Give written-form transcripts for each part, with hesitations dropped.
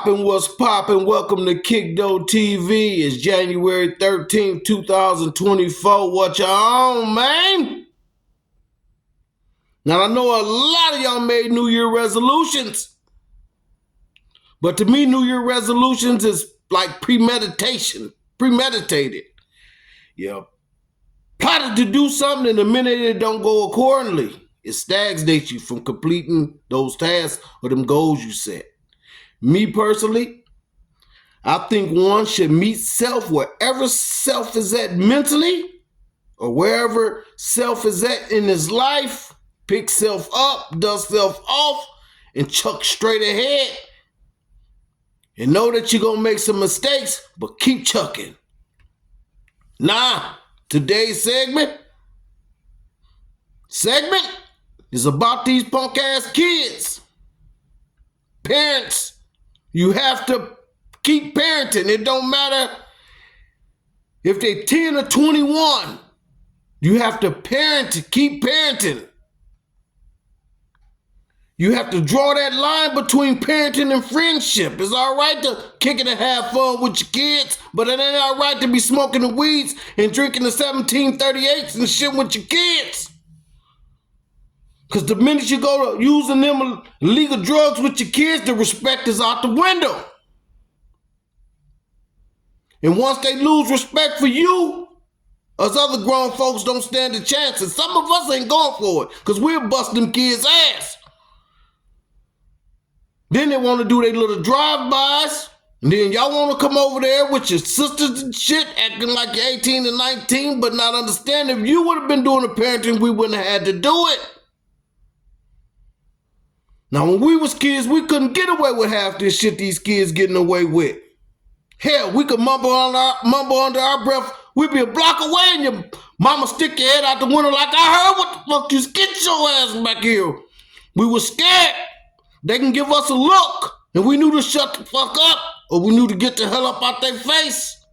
What's poppin'? Welcome to Kickdo TV. It's January 13th, 2024. What you on, man? Now, I know a lot of y'all made New Year resolutions. But to me, New Year resolutions is like premeditation. Premeditated. You plotted to do something and the minute it don't go accordingly, it stagnates you from completing those tasks or them goals you set. Me personally, I think one should meet self wherever self is at mentally or wherever self is at in his life. Pick self up, dust self off, and chuck straight ahead. And know that you're going to make some mistakes, but keep chucking. Nah, today's segment is about these punk ass kids. Parents, you have to keep parenting. It don't matter if they 10 or 21. You have to parent, keep parenting. You have to draw that line between parenting and friendship. It's all right to kick it and have fun with your kids, but it ain't all right to be smoking the weeds and drinking the 1738s and shit with your kids. Because the minute you go to using them illegal drugs with your kids, the respect is out the window. And once they lose respect for you, us other grown folks don't stand a chance. And some of us ain't going for it because we'll bust them kids' ass. Then they want to do their little drive-bys. And then y'all want to come over there with your sisters and shit, acting like you're 18 and 19, but not understanding if you would have been doing the parenting, we wouldn't have had to do it. Now, when we was kids, we couldn't get away with half this shit these kids getting away with. Hell, we could mumble under our breath. We'd be a block away and your mama stick your head out the window like, I heard what the fuck you get your ass back here. We were scared. They can give us a look and we knew to shut the fuck up or we knew to get the hell up out their face.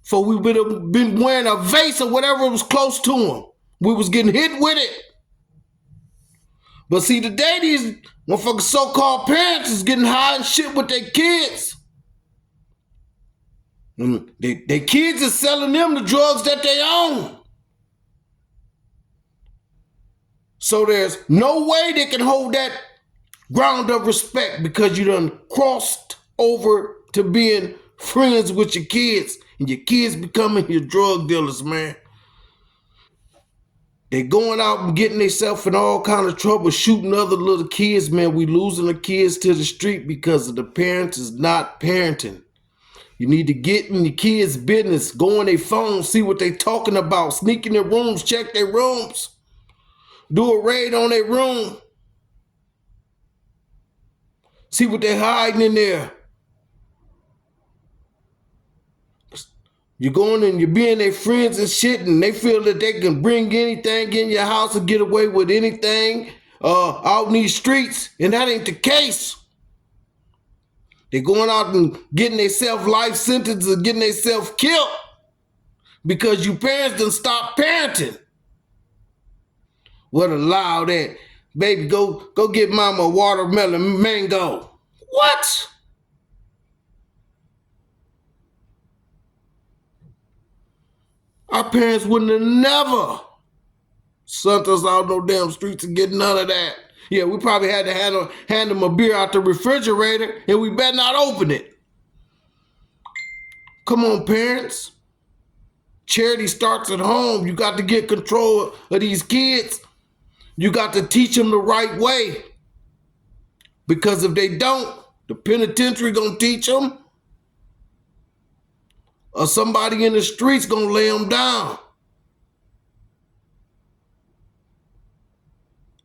For we would have been wearing a vase or whatever was close to them. We was getting hit with it. But see, today these motherfucking so-called parents is getting high and shit with their kids. And their kids are selling them the drugs that they own. So there's no way they can hold that ground of respect because you done crossed over to being friends with your kids and your kids becoming your drug dealers, man. They going out and getting themselves in all kind of trouble, shooting other little kids, man. We losing the kids to the street because of the parents is not parenting. You need to get in your kids' business, go on their phone, see what they talking about, sneak in their rooms, check their rooms, do a raid on their room, see what they hiding in there. You're going and you're being their friends and shit, and they feel that they can bring anything in your house and get away with anything out in these streets, and that ain't the case. They're going out and getting themselves life sentences and getting themselves killed because you parents done stop parenting. What allow that? Baby, go get mama a watermelon mango. What? Our parents wouldn't have never sent us out no damn streets and get none of that. Yeah, we probably had to hand them a beer out the refrigerator and we better not open it. Come on, parents. Charity starts at home. You got to get control of these kids. You got to teach them the right way. Because if they don't, the penitentiary gonna teach them. Or somebody in the streets gonna lay them down.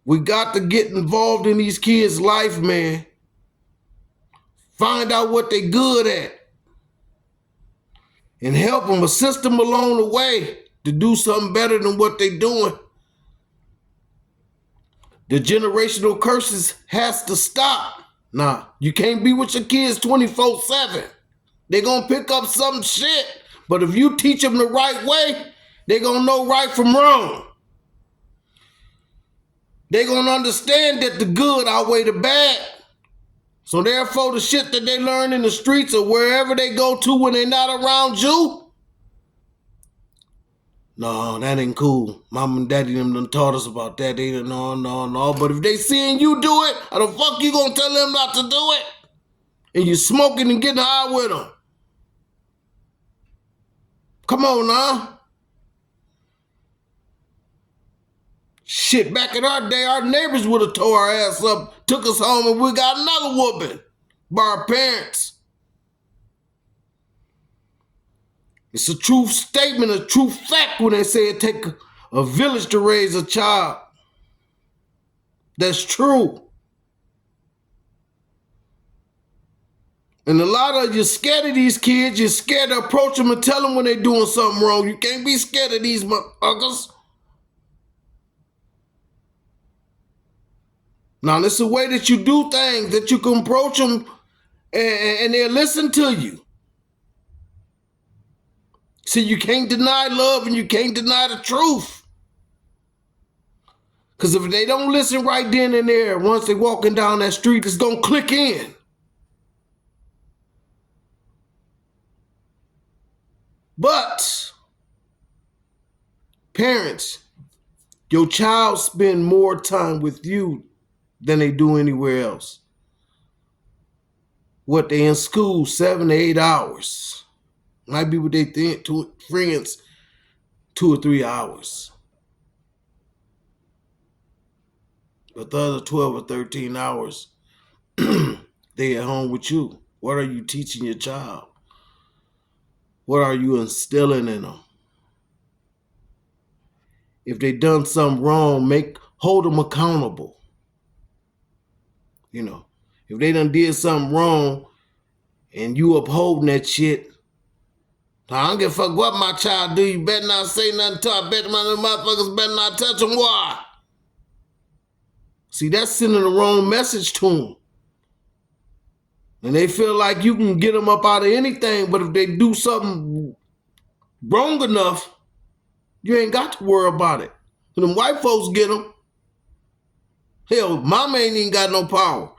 We got to get involved in these kids' life, man. Find out what they good at. And help them, assist them along the way to do something better than what they doing. The generational curses has to stop. Nah, you can't be with your kids 24/7. They're going to pick up some shit. But if you teach them the right way, they're going to know right from wrong. They're going to understand that the good outweigh the bad. So therefore, the shit that they learn in the streets or wherever they go to when they're not around you, no, that ain't cool. Mom and daddy them done taught us about that. They done, no. But if they seeing you do it, how the fuck you gonna tell them not to do it? And you smoking and getting high with them. Come on now. Shit, back in our day, our neighbors would have tore our ass up, took us home, and we got another whooping by our parents. It's a true statement, a true fact when they say it take a village to raise a child. That's true. And a lot of you scared of these kids. You're scared to approach them and tell them when they're doing something wrong. You can't be scared of these motherfuckers. Now, it's a way that you do things, that you can approach them and they'll listen to you. See, you can't deny love and you can't deny the truth. Because if they don't listen right then and there, once they're walking down that street, it's going to click in. But, parents, your child spend more time with you than they do anywhere else. What, they in school 7 to 8 hours. Might be what they think to friends 2 or 3 hours. But the other 12 or 13 hours, they at home with you. What are you teaching your child? What are you instilling in them? If they done something wrong, hold them accountable. You know, if they done did something wrong and you upholding that shit, I don't give a fuck what my child do. You better not say nothing to her. I bet my motherfuckers better not touch them. Why? See, that's sending the wrong message to them. And they feel like you can get them up out of anything, but if they do something wrong enough, you ain't got to worry about it. When them white folks get them, hell, mama ain't even got no power.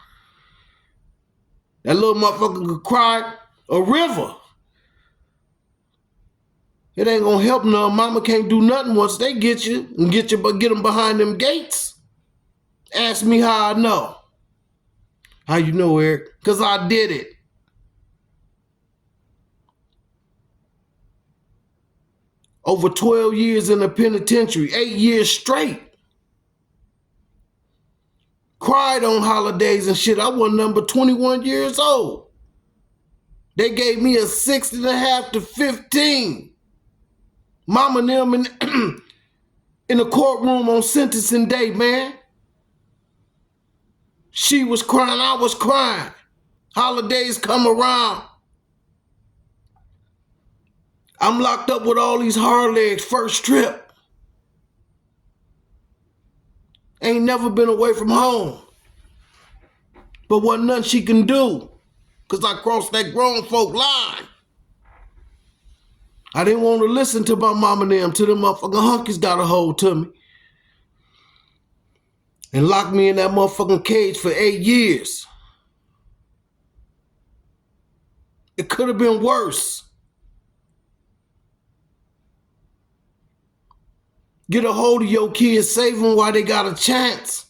That little motherfucker could cry a river. It ain't gonna help none. Mama can't do nothing once they get you and get them behind them gates. Ask me how I know. How you know, Eric? Because I did it. Over 12 years in the penitentiary, 8 years straight. Cried on holidays and shit. I was number 21 years old. They gave me a 6.5 to 15. Mama and them in the courtroom on sentencing day, man. She was crying, I was crying. Holidays come around. I'm locked up with all these hard legs, first trip. Ain't never been away from home. But wasn't nothing she can do, because I crossed that grown folk line. I didn't want to listen to my mama and them till them motherfucking hunkies got a hold to me. And locked me in that motherfucking cage for 8 years. It could have been worse. Get a hold of your kids, save them while they got a chance.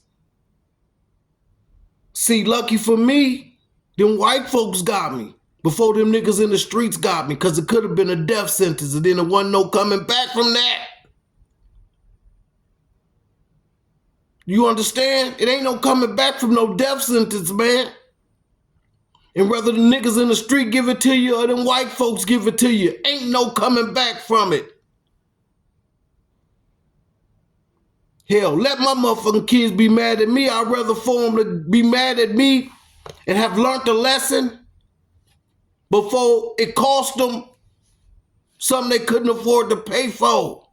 See, lucky for me, them white folks got me before them niggas in the streets got me, because it could have been a death sentence and then there wasn't no coming back from that. You understand? It ain't no coming back from no death sentence, man. And whether the niggas in the street give it to you or them white folks give it to you, ain't no coming back from it. Hell, let my motherfucking kids be mad at me. I'd rather for them to be mad at me and have learned a lesson before it cost them something they couldn't afford to pay for.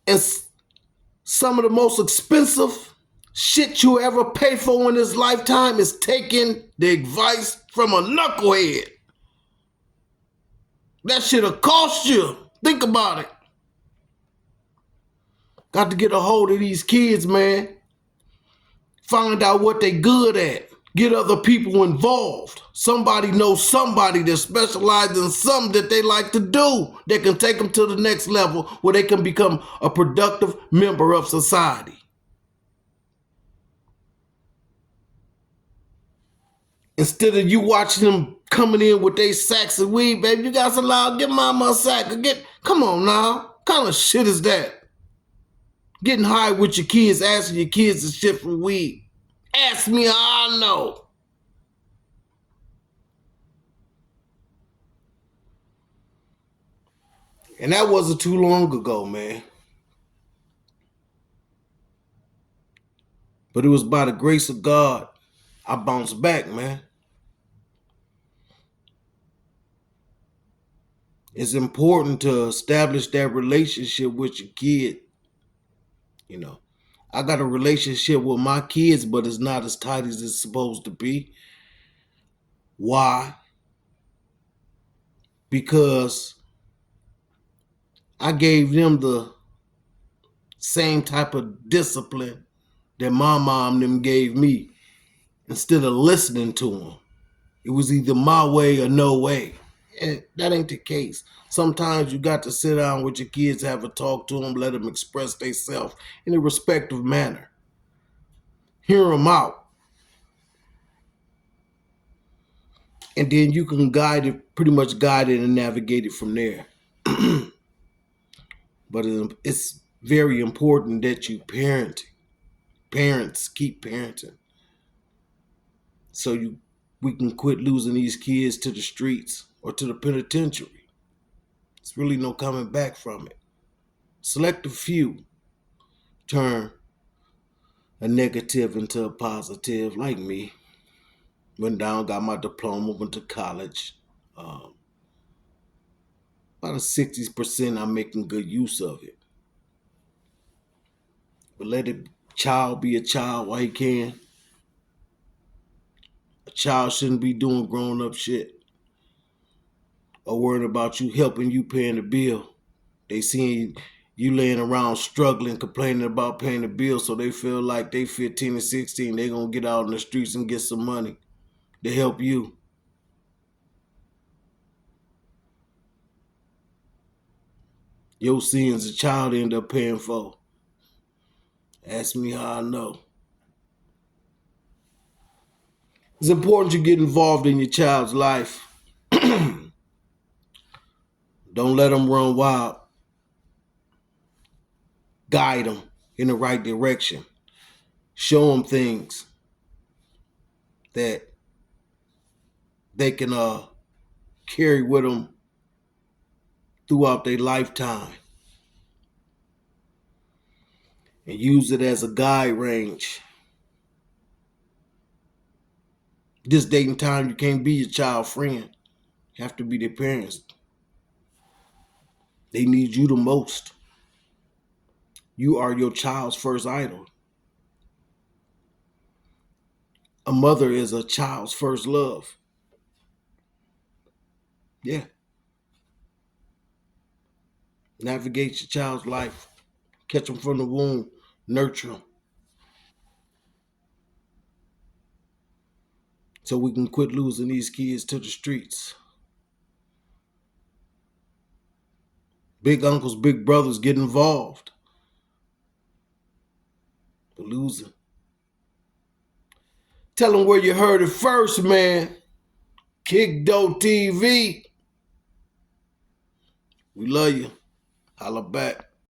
And some of the most expensive shit you ever pay for in this lifetime is taking the advice from a knucklehead. That shit'll cost you. Think about it. Got to get a hold of these kids, man. Find out what they good at. Get other people involved. Somebody knows somebody that specializes in something that they like to do that can take them to the next level where they can become a productive member of society. Instead of you watching them coming in with their sacks of weed, baby, you got some loud, get mama a sack. Come on now. What kind of shit is that? Getting high with your kids, asking your kids to shit for weed. Ask me how I know. And that wasn't too long ago, man. But it was by the grace of God I bounced back, man. It's important to establish that relationship with your kid. You know, I got a relationship with my kids, but it's not as tight as it's supposed to be. Why? Because I gave them the same type of discipline that my mom them gave me instead of listening to them. It was either my way or no way. And that ain't the case. Sometimes you got to sit down with your kids, have a talk to them, let them express themselves in a respectful manner. Hear them out. And then you can pretty much guide it and navigate it from there. But it's very important that you parents keep parenting. So we can quit losing these kids to the streets or to the penitentiary. It's really no coming back from it. Select a few turn a negative into a positive, like me. Went down, got my diploma, went to college. About a 60% I'm making good use of it. But let a child be a child while he can. A child shouldn't be doing grown up shit or worrying about you helping you paying the bill. They seeing you laying around struggling, complaining about paying the bill, so they feel like they 15 and 16, they gonna get out in the streets and get some money to help you. Your sins a child end up paying for. Ask me how I know. It's important you get involved in your child's life. Don't let them run wild. Guide them in the right direction. Show them things that they can carry with them throughout their lifetime. And use it as a guide range. This date and time, you can't be your child friend. You have to be their parents. They need you the most. You are your child's first idol. A mother is a child's first love. Yeah. Navigate your child's life. Catch them from the womb. Nurture them. So we can quit losing these kids to the streets. Big uncles, big brothers get involved. The loser. Tell them where you heard it first, man. Kick Dope TV. We love you. Holla back.